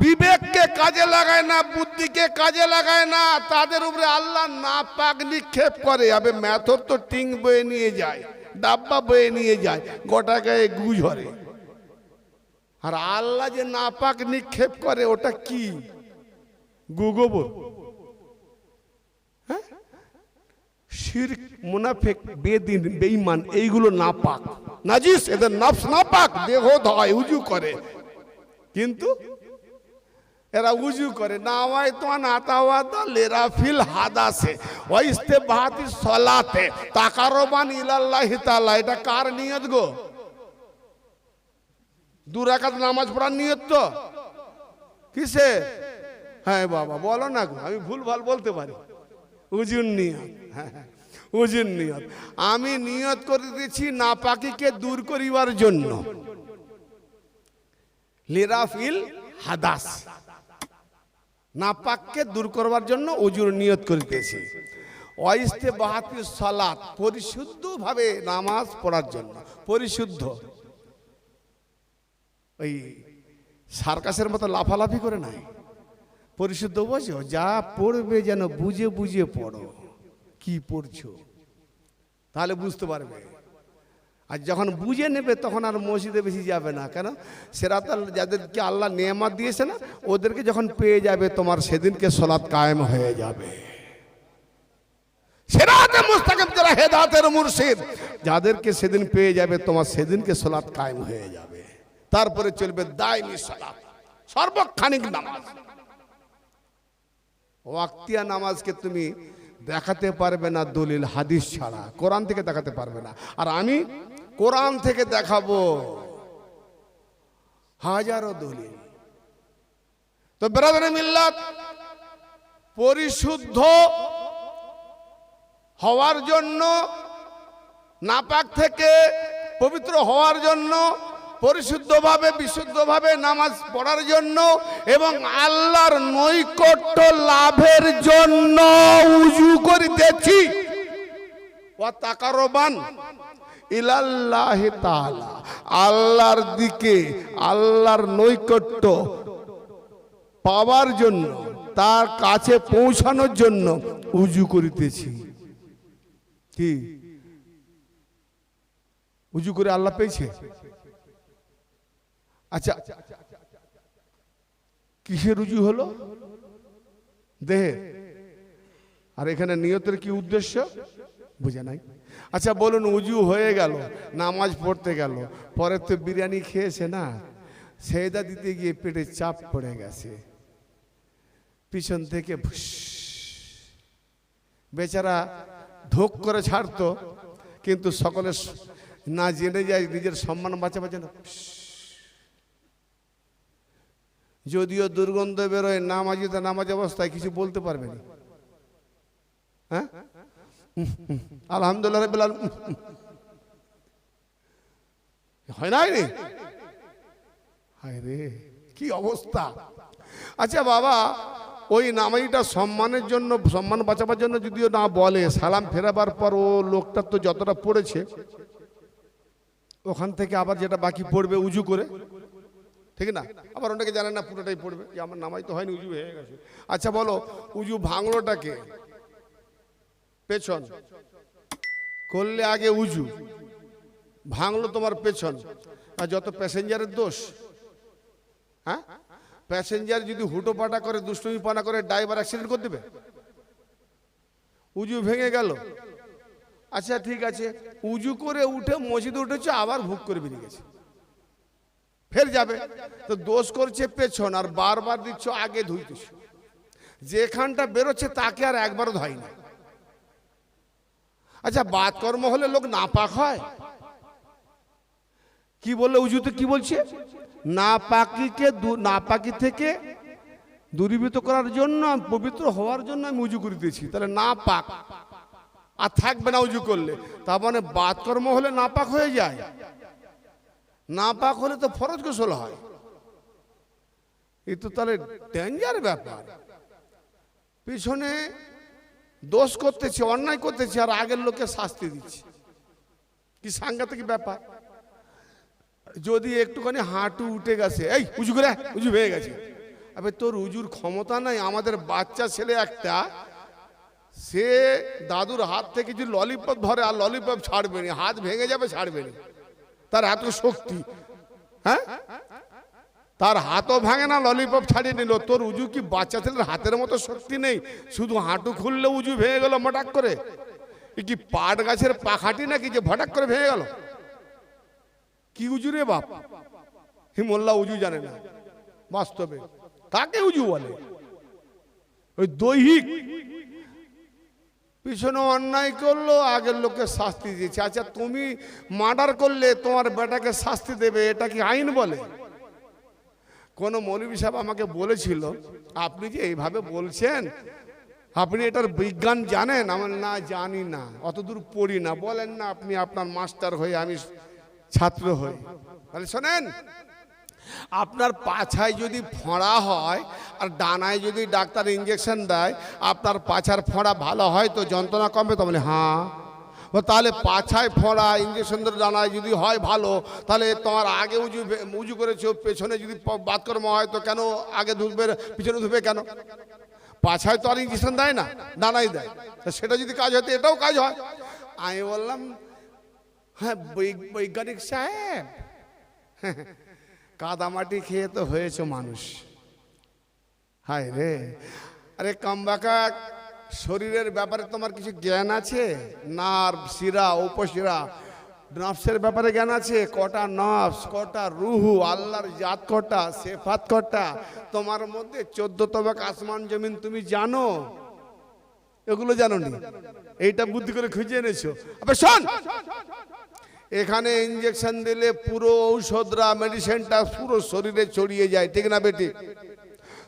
বিবেককে কাজে লাগায় না, বুদ্ধিকে কাজে লাগায় না, তাদের উপরে আল্লাহ নাপাক নিক্ষেপ করে। আবে মেথর তো টিং বয়ে নিয়ে যায়, ডাব্বা বয়ে নিয়ে যায়, গোটা গায়ে গু ঝরে। আর আল্লাহ যে নাপাক নিক্ষেপ করে ওটা কি? গোবর। হ্যাঁ, শিরক, মুনাফিক, বেদিন, বেঈমান, এইগুলো নাপাক, নাজিস, এদের নফস নাপাক, দেহ ধয়, উজু করে, কিন্তু এরা উজু করে না। ওয়াই তো নাতাওয়াদা লিরাফিল হাদাসে ওয়া ইস্তিবাহাতিস সালাতে তাকারুবান ইলাল্লাহি তাআলা। এটা কার নিয়ত গো? 2 রাকাত নামাজ পড়ার নিয়ত তো কিসে? হ্যাঁ বাবা বলো না গো, আমি ভুল ভাল বলতে পারি। উজুর নিয়ত, হ্যাঁ উজুর নিয়ত। আমি নিয়ত করে দিয়েছি নাপাকিকে দূর করিবার জন্য, লিরাফিল হাদাস, নাপাককে দূর করবার জন্য উজুর নিয়ত করিতেছি। ওয়াইস্তিবাহাতিস সালাত, পরিশুদ্ধভাবে নামাজ পড়ার জন্য, পরিশুদ্ধ। ওই সার্কাসের মতো লাফালাফি করে নাই, পরিশুদ্ধ। বোঝো, যা পড়বে যেন বুঝে বুঝে পড়ো কি পড়ছো, তাহলে বুঝতে পারবে। আর যখন বুঝে নেবে তখন আর মসজিদে বেশি যাবে না। কেন? সেরাতাল যাদেরকে আল্লাহ নেয়ামত দিয়েছে না, ওদেরকে যখন পেয়ে যাবে তোমার সেদিনকে সালাত কায়েম হয়ে যাবে। সিরাতে মুস্তাকিম, যারা হেদায়েতের মুর্শিদ, যাদেরকে সেদিন পেয়ে যাবে তোমার সেদিনকে সালাত কায়েম হয়ে যাবে। তারপরে চলবে দায়মি সালাত, সর্বক্ষণিক নামাজ। ওয়াক্তিয়া নামাজকে তুমি দেখাতে পারবে না দলিল হাদিস ছাড়া, কোরআন থেকে দেখাতে পারবে না। আর আমি কোরআন থেকে দেখাবো হাজারো দলিল। তো ব্রাদারে মিল্লাত, পরিশুদ্ধ হওয়ার জন্য, নাপাক থেকে পবিত্র হওয়ার জন্য, পরিশুদ্ধভাবে বিশুদ্ধভাবে নামাজ পড়ার জন্য এবং আল্লাহর নৈকট্য লাভের জন্য উজু করিতেছি। ওয়া তাকারুবান ইলাল্লাহি তাআলা, আল্লাহর দিকে, আল্লাহর নৈকট্য পাওয়ার জন্য, তার কাছে পৌঁছানোর জন্য উজু করিতেছি। কি উজু করে আল্লাহ পেয়েছে? আচ্ছা, কিসের উজু হলো? দেহে। আর এখানে নিয়তের কি উদ্দেশ্য বুঝে নাই। আচ্ছা বলুন, উজু হয়ে গেল, নামাজ পড়তে গেল, পরে তো বিরিয়ানি খেয়েছে না, সেজদা দিতে গিয়ে পেটে চাপ পড়ে গেছে, পিছন থেকে বেচারা ধোক করে ছাড়তো, কিন্তু সকলে না জেনে যায়, নিজের সম্মান বাঁচাবার জন্য যদিও দুর্গন্ধ বেরোয়, নামাজিতে নামাজ অবস্থায় কিছু বলতে পারবে না। হ্যাঁ, আলহামদুলিল্লাহ রাব্বিল আলামিন হয় নাই রে? হায় রে, কি অবস্থা! আচ্ছা বাবা, ওই নামাজিটা সম্মানের জন্য, সম্মান বাঁচাবার জন্য যদিও না বলে, সালাম ফেরাবার পর ও লোকটা তো যতটা পড়েছে ওখান থেকে আবার যেটা বাকি পড়বে উজু করে, ঠিক না? আবার অনেকে জানে না পুরোটাই পড়বে, যে আমার নামাজ তো হয়নি, উজু হয়ে গেছে। আচ্ছা বলো, উজু ভাঙলোটাকে পেছন করলে আগে উজু ভাঙলো তোমার পেছন, আর যত প্যাসেঞ্জারের দোষ। হ্যাঁ, প্যাসেঞ্জার যদি হুটোপাটা করে, দুষ্টুমি পানা করে, ড্রাইভার অ্যাক্সিডেন্ট করে দেবে। উজু ভেঙে গেল, আচ্ছা ঠিক আছে, উজু করে উঠে মসজিদে উঠেছে, আবার ভুক করে বেরিয়ে গেছে, ফের যাবে, তো দোষ করছে পেছন, আর বারবার দিচ্ছ আগে ধুইতেছ। যেখানটা বেরোচ্ছে তাকে আর একবারও ধয় না। আচ্ছা, বাতকর্ম হলে লোক নাপাক হয়? কি বললে উজুতে, কি বলছে? নাপাকি থেকে দূরীভূত করার জন্য, পবিত্র হওয়ার জন্য আমি উজু করে দিয়েছি। তাহলে নাপাক আর থাকবে না উজু করলে, তার মানে বাতকর্ম হলে নাপাক হয়ে যায়। নাপাক হলে তো ফরজ গোসল হয়। এই তো তাহলে ডেঞ্জার ব্যাপার। পিছনে দোষ করতেছে, অন্যায় করতেছে, আর আগের লোককে শাস্তি দিচ্ছে, কি সাংঘাতিক ব্যাপার। যদি একটুখানি হাঁটু উঠে গেছে, এই উজু করে, উজু হয়ে গেছে, আবে তোর উজুর ক্ষমতা নাই। আমাদের বাচ্চা ছেলে একটা, সে দাদুর হাত থেকে যদি ললিপপ ধরে, আর ললিপপ ছাড়বে না, হাত ভেঙে যাবে, ছাড়বে না, তার এত শক্তি। হ্যাঁ, তার হাতও ভাঙে না, ললিপপ ছাড়িয়ে নিল। তোর উজু কি বাচ্চা ছেলের হাতের মতো শক্তি নেই? শুধু হাঁটু খুললে উজু ভেঙে গেল মটাক করে। এ কি পাট গাছের পাখাটি নাকি যে ভটাক করে ভেঙে গেল? কি উজু রে বাপ? মোল্লা উজু জানে না বাস্তবে, কাকে উজু বলে? ওই দৈহিক। পিছনে অন্যায় করলো, আগের লোককে শাস্তি দিয়েছে। আচ্ছা, তুমি মার্ডার করলে তোমার বেটাকে শাস্তি দেবে, এটা কি আইন বলে? কোন মৌলভী সাহেব আমাকে বলেছিল, আপনি যে এইভাবে বলছেন, আপনি এটার বিজ্ঞান জানেন? আমার না, জানি না, অতদূর পড়ি না। বলেন না, আপনি আপনার মাস্টার হয়ে, আমি ছাত্র হই। তাহলে শোনেন, আপনার পাছায় যদি ফোঁড়া হয় আর ডানায় যদি ডাক্তার ইঞ্জেকশন দেয়, আপনার পাছার ফোঁড়া ভালো হয় তো যন্ত্রণা কমবে তো? বলে হ্যাঁ। তাহলে পাছায় ফোঁড়া ইঞ্জেকশন ডানায় যদি হয় ভালো, তাহলে তোমার আগে উজু করেছো, পেছনে যদি বাতকর্ম হয় তো কেন আগে ধুবে, পিছনে ধুবে কেন? পাছায় তো আর ইঞ্জেকশন দেয় না, ডানায় দেয়। সেটা যদি কাজ হয়, এটাও কাজ হয়। আমি বললাম, হ্যাঁ বৈজ্ঞানিক সাহেব, কাদামাটি খেয়ে তো হয়েছে মানুষ। হায় রে, আরে কামবাকা, শরীরের ব্যাপারে তোমার কিছু জ্ঞান আছে? নার্ভ, শিরা, উপশিরা, নফসের ব্যাপারে জ্ঞান আছে? কটা নফস, কটা রুহু, আল্লাহর জাত কটা, সেফাত কটা, তোমার মধ্যে 14 তবাক আসমান জমিন তুমি জানো? এগুলো জানো নি? এইটা বুদ্ধি করে খুঁজে এনেছো। আবার শোন, এখানে ইঞ্জেকশন দিলে পুরো ঔষধরা, মেডিসিনটা পুরো শরীরে ছড়িয়ে যায়, ঠিক না বেটি?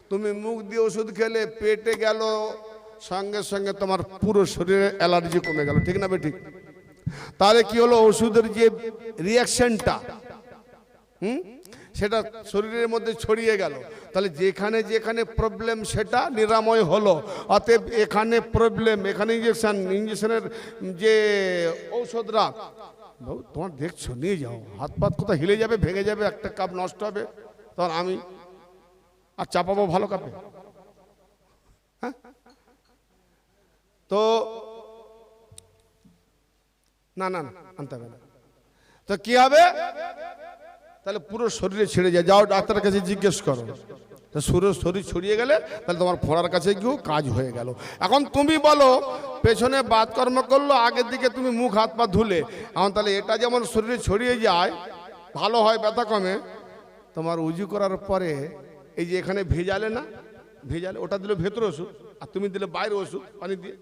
তুমি মুখ দিয়ে ওষুধ খেলে পেটে গেল, সঙ্গে সঙ্গে তোমার পুরো শরীরে অ্যালার্জি কমে গেল, ঠিক না বেটি? তাহলে কি হলো? ওষুধের যে রিয়াকশনটা, সেটা শরীরের মধ্যে ছড়িয়ে গেল। তাহলে যেখানে যেখানে প্রবলেম সেটা নিরাময় হলো। অতএব এখানে প্রবলেম, এখানে ইঞ্জেকশনের যে ঔষধরা, তোমার দেখছো, নিয়ে যাও, হাত পাত কোথাও হিলে যাবে, ভেঙে যাবে, একটা কাপ নষ্ট হবে, তখন আমি আর চাপাবো ভালো কাপে? হ্যাঁ, তো না না না, আনতে হবে না। তো কি হবে? তাহলে পুরো শরীরে ছেড়ে যায়। যাও ডাক্তারের কাছে জিজ্ঞেস করো। শরীর ছড়িয়ে গেলে তাহলে তোমার ফোড়ার কাছে গিয়েও কাজ হয়ে গেল। এখন তুমি বলো, পেছনে বাতকর্ম করলো, আগের দিকে তুমি মুখ হাত পা ধুলে, এখন তাহলে এটা যেমন শরীরে ছড়িয়ে যায়, ভালো হয়, ব্যথা কমে, তোমার উজু করার পরে এই যে এখানে ভেজালে না, ভেজালে ওটা দিলে ভেতরে ওষুধ, আর তুমি দিলে বাইরে ওষুধ পানি দিয়ে,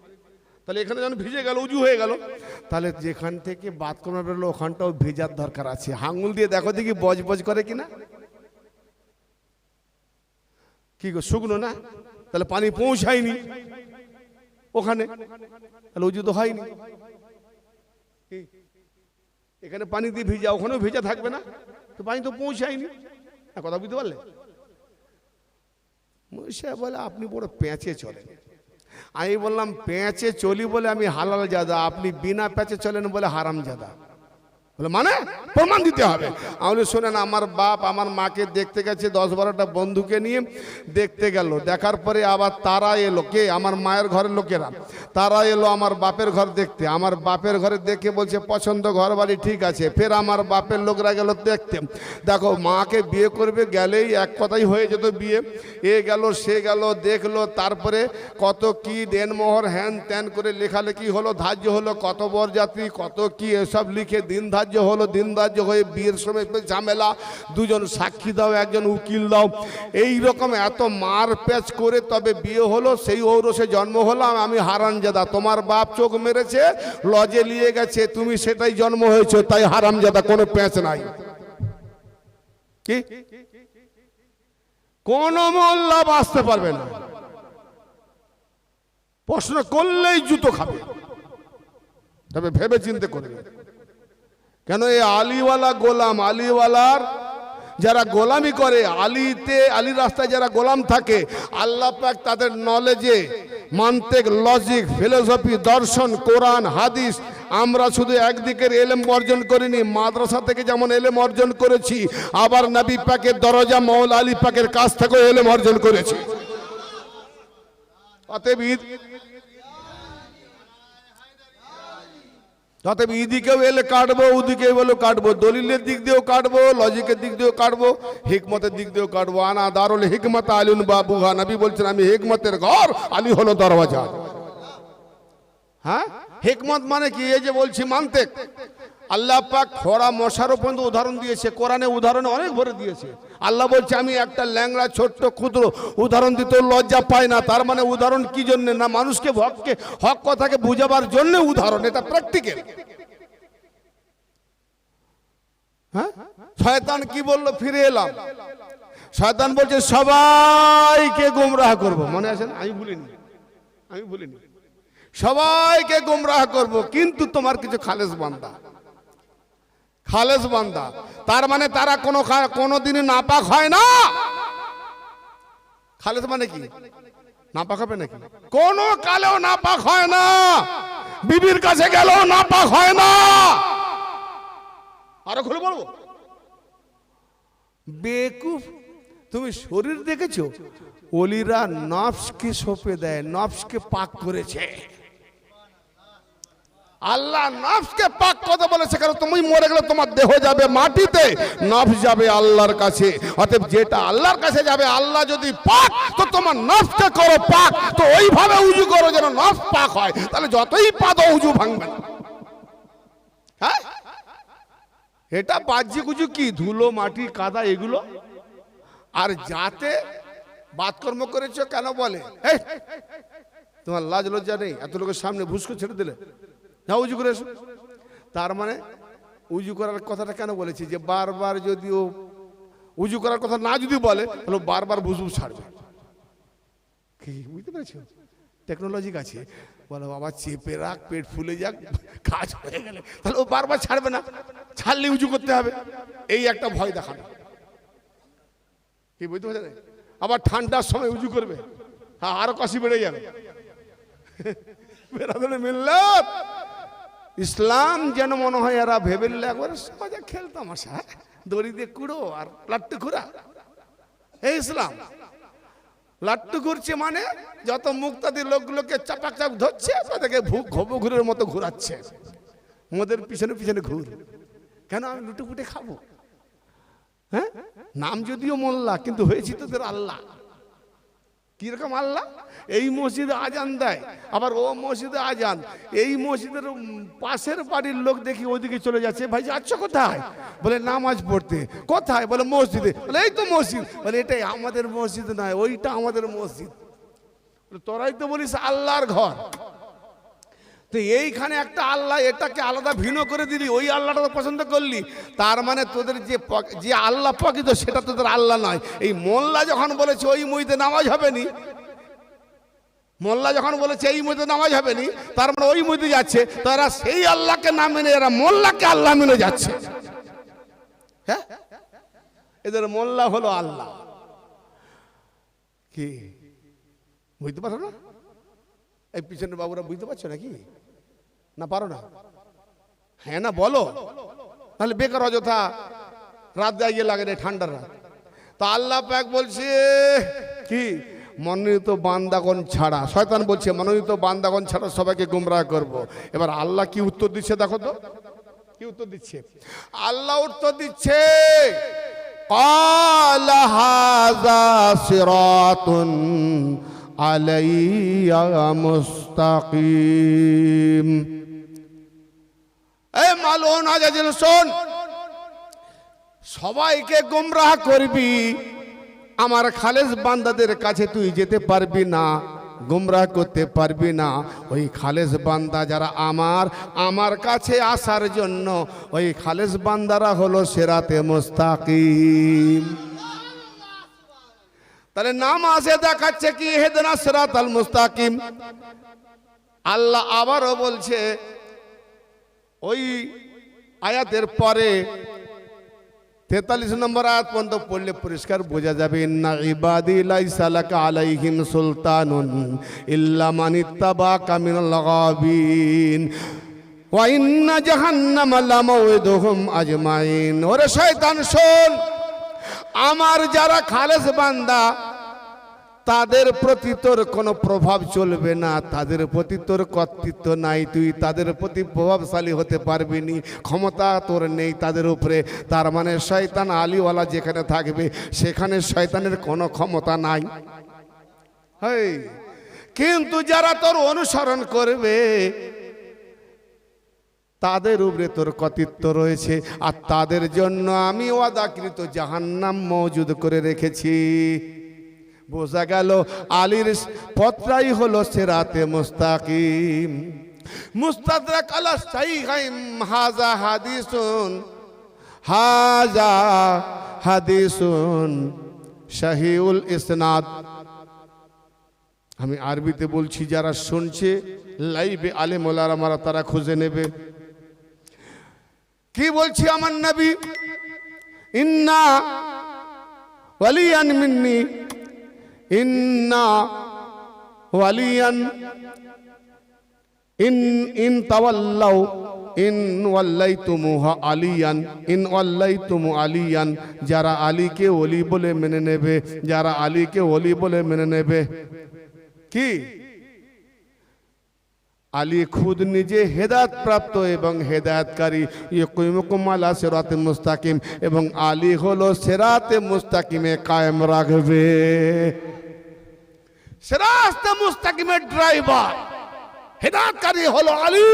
তাহলে এখানে যেন ভিজে গেল, উজু হয়ে গেল। তাহলে যেখান থেকে বাতকর্ম বেরোলো ওখানটাও ভেজার দরকার আছে। আঙুল দিয়ে দেখো দেখি বজ বজ করে কিনা, কি গো শুকনো না, তাহলে পানি পৌঁছায়নি ওখানে, তাহলে উজু তো হয়নি। এখানে পানি দিয়ে ভিজা, ওখানেও ভেজা থাকবে না, তো পানি তো পৌঁছায়নি। কথা বুঝতে পারলে? মুসা বলে আপনি বড় পেঁচে চলেন। আমি বললাম পেঁচে চলি বলে আমি হালাল জাদা, আপনি বিনা পেঁচে চলেন বলে হারাম জাদা। বলে মানে প্রমাণ দিতে হবে। আমি শোনেন, আমার বাপ আমার মাকে দেখতে গেছে, 10-12টা বন্ধুকে নিয়ে দেখতে গেল। দেখার পরে আবার তারা এলো, কে? আমার মায়ের ঘরের লোকেরা, তারা এলো আমার বাপের ঘর দেখতে। আমার বাপের ঘরে দেখে বলছে পছন্দ, ঘর বাড়ি ঠিক আছে। ফের আমার বাপের লোকরা গেল দেখতে। দেখো, মাকে বিয়ে করবে গেলেই এক কথাই হয়ে যেত বিয়ে। এ গেল সে গেল, দেখলো, তারপরে কত কি দেনমোহর হ্যান ত্যান করে লেখালেখি হলো, ধার্য হলো, কত বরযাত্রী কত কি এসব লিখে দিন ধার্য হলো। দিন ধার্য হয়ে বিয়ের সময় ঝামেলা, দুজন সাক্ষী দাও, একজন উকিল দাও, এই রকম এত মার পেঁচ করে তবে বিয়ে হলো। সেই ঔরসে জন্ম হলাম আমি হারামজাদা। তোমার বাপ চোখ মেরেছে, লজে নিয়ে গেছে, তুমি সেটাই জন্ম হয়েছে, তাই হারামজাদা, কোনো পেঁচ নাই। কি কোন মোল্লা বাঁচতে পারবে না, প্রশ্ন করলেই জুতো খাবে। তবে ভেবে চিন্তে করবে, কেন এই আলিওয়ালা গোলাম, আলিওয়ালার যারা গোলামি করে, আলীর রাস্তায় যারা গোলাম থাকে, আল্লাহ পাক তাদের নলেজে, মান্তিক, লজিক, ফিলোসফি, দর্শন, কোরআন, হাদিস, আমরা শুধু একদিকের এলেম অর্জন করিনি, মাদ্রাসা থেকে যেমন এলেম অর্জন করেছি, আবার নবী পাকের দরজা মওলা আলী পাকের কাছ থেকেও এলেম অর্জন করেছি। অতএব ইদিকেও এলে কাটবো, ওদিকে বলে কাটবো, দলিলের দিক দিয়েও কাটবো, লজিকের দিক দিয়েও কাটবো, হিকমতের দিক দিয়েও কাটবো। আনা দারুল হিকমত আলিন বাবুহা, নবী বলছেন আমি হিকমতের ঘর, আলী হলো দরওয়াজা। হ্যাঁ, হিকমত মানে কি? এই যে বলছি মান্তিক, আল্লাহ পাক খরা মশারও পর্যন্ত উদাহরণ দিয়েছে, কোরআনে উদাহরণে অনেক ভরে দিয়েছে। আল্লাহ বলছে আমি একটা ল্যাংড়া ছোট্ট ক্ষুদ্র উদাহরণ দিতে লজ্জা পাই না। তার মানে উদাহরণ কি জন্য? না মানুষকে হক কথাকে বুঝাবার জন্য উদাহরণ, এটা প্র্যাকটিক্যাল। হ্যাঁ, শয়তান কি বললো? ফিরে এলাম, শয়তান বলছে সবাইকে গুমরাহ করব। মনে আছে না? আমি ভুলিনি, সবাইকে গুমরাহ করব, কিন্তু তোমার কিছু খালেস বান্দা, তার মানে তারা কোনো দিনই নাপাক হয় না। খালেস মানে কি? নাপাক হবে নাকি? কোন কালেও নাপাক হয় না, বিবির কাছে গেলেও নাপাক হয় না। আরো খুলে বলবো, বেকুফ, তুমি শরীর দেখেছো? ওলিরা নফসকে সঁপে দেয়, নফসকে পাক করেছে। আল্লাহ নফসকে পাক কথা বলেছে, কারণ তুমি মরে গেলে তোমার দেহ যাবে মাটিতে, নফস যাবে আল্লাহর কাছে। অতএব যেটা আল্লাহর কাছে যাবে, আল্লাহ যদি পাক, তো তোমার নফসকে করো পাক, তো ওইভাবে উজু করো যেন নফস পাক হয়, তাহলে যতই পাদো উজু ভাঙবে না। হ্যাঁ, এটা বাহ্যিক উজু কি? ধুলো, মাটি, কাদা, এগুলো। আর যাতে বাতকর্ম করেছো কেন বলে, তোমার লাজ লজ্জা নেই? এত লোকের সামনে ভুস্কো ছেড়ে দিলে, না উজু করে এসো। তার মানে উজু করার কথাটা কেন বলেছি? যে বারবার যদি ও উজু করার কথা না যদি বলে, তাহলে বারবার ভুসভুস ছাড়বে। কি বুঝতে পেরেছো? টেকনোলজি আছে, বলো বাবা চেপে রাখ, পেট ফুলে যাক, কাজ হয়ে গেলে, তাহলে ও বারবার ছাড়বে না, ছাড়লে উজু করতে হবে, এই একটা ভয় দেখানো। কি বুঝতে পারছেন? আবার ঠান্ডার সময় উজু করবে, হ্যাঁ, আরো কাশি বেড়ে যাবে। মিল্লাত ইসলাম যেন মনে হয় এরা ভেবে নিলে একবার সমাজে খেলতাম আসা, দড়ি দিয়ে কুড়ো আর লাট্টু ঘুরা। এই ইসলাম লাট্টু ঘুরছে মানে যত মুক্তাদি লোকগুলোকে চাপাক চাপ ধরছে, তাদেরকে ঘুরের মতো ঘুরাচ্ছে। মদের পিছনে পিছনে ঘুর। কেন? আমি লুটে ফুটে খাবো। হ্যাঁ, নাম যদিও মোল্লা কিন্তু হয়েছি তোদের আল্লাহ। কিরকম আল্লাহ? এই মসজিদে আজান দেয়, আবার ও মসজিদে আজান, এই মসজিদের পাশের বাড়ির লোক দেখি ওইদিকে চলে যাচ্ছে, ভাই যাচ্ছ কোথায়? বলে নামাজ পড়তে। কোথায়? বলে মসজিদে। বলে এই তো মসজিদ। বলে এটাই আমাদের মসজিদ নয়, ওইটা আমাদের মসজিদ। তোরাই তো বলিস আল্লাহর ঘর। তো এইখানে একটা আল্লাহ, এটাকে আলাদা ভিন্ন করে দিলি, ওই আল্লাহটা পছন্দ করলি, তার মানে তোদের যে আল্লাহ প্রকৃত সেটা তোদের আল্লাহ নয়। এই মোল্লা যখন বলেছে ওই মসজিদে নামাজ হবে নি, মোল্লা যখন বলেছে এই মসজিদে নামাজ হবে নি, তার মানে ওই মসজিদে যাচ্ছে, তারা সেই আল্লাহকে না মেনে এরা মোল্লাকে আল্লাহ মেনে যাচ্ছে। হ্যাঁ, এদের মোল্লা হলো আল্লাহ। কি বুঝতে পারো না? এই পিছনের বাবুরা বুঝতে পারছো নাকি? না পারো না? হ্যাঁ না বলো, তাহলে বেকার অযথা রাত গাইয়ে লাগে না, ঠান্ডার রাত। তা আল্লাহ পাক বলছে কি, মনোনীত বান্দাগণ ছাড়া, শয়তান বলছে মনোনীত বান্দাগণ ছাড়া সবাইকে গুমরাহ করব। এবার আল্লাহ কি উত্তর দিচ্ছে দেখো তো, কি উত্তর দিচ্ছে? আল্লাহ উত্তর দিচ্ছে, ক্বালা হাযা সিরাতুন আলাইয়া মুস্তাকিম। এই মালুন আজাজিল শোন, সবাইকে গোমরাহ করবি, আমার খালেস বান্দাদের কাছে তুই যেতে পারবি না, গোমরাহ করতে পারবি না। ওই খালেস বান্দা যারা আমার কাছে আসার জন্য, ওই খালেস বান্দারা হলো সিরাতে মুস্তাকিম। তাহলে নামাজে দেখাচ্ছে কি ইহদিনা সিরাতাল মুস্তাকিম। আল্লাহ আবারও বলছে ওই আয়াতের পরে 43 নম্বর আয়াত পর্যন্ত পড়লে পরিষ্কার বোঝা যাবে, ইন্না ইবাদি লাইসা লাকা আলাইহিম সুলতানুন ইল্লা মান ইত্তাবাকা মিনাল গাবিন ওয়া ইন্না জাহান্নামা লামাওয়িদুহুম আজমাইন। ওরে শয়তান শোন, আমার যারা খালেস বান্দা তাদের প্রতি তোর কোনো প্রভাব চলবে না, তাদের প্রতি তোর কর্তৃত্ব নাই, তুই তাদের প্রতি প্রভাবশালী হতে পারবি নি, ক্ষমতা তোর নেই তাদের উপরে। তার মানে শয়তান আলিওয়ালা যেখানে থাকবে সেখানে শয়তানের কোনো ক্ষমতা নাই। হেই, কিন্তু যারা তোর অনুসরণ করবে তাদের উপরে তোর কর্তৃত্ব রয়েছে, আর তাদের জন্য আমি ওয়াদাকৃত জাহান্নাম মওজুদ করে রেখেছি। বোঝা গেল আলীর পথটাই হলো সিরাতে মুস্তাকিম। মুস্তাদরাক আলা সাহিহাইন হাযা হাদিসুন সহিহুল ইসনাদ। আমি আরবিতে বলছি, যারা শুনছে লাইভে আলেম ওলামারা তারা খুঁজে নেবে। কি বলছি আমার নবী? ইন্না ওয়ালিয়ান মিন্নি, ইন্না ওয়ালিয়ান ইন তাওয়াল্লাউ ইন ওয়াল্লাইতুমুহা আলিয়ান, ইন ওয়াল্লাইতুমু আলিয়ান, যারা আলীকে ওলি বলে মেনে নেবে, যারা আলীকে ওলি বলে মেনে নেবে। কি আলী খুদ নিজে হেদায়েত প্রাপ্ত এবং হেদায়েতকারী, ইয়াকুমুকুম আলা সিরাতে মুস্তাকিম, এবং আলী হলো সিরাতে মুস্তাকিমে কায়েম রাখবে। সিরাতে মুস্তাকিমের ড্রাইভার হেদায়েতকারী হলো আলী।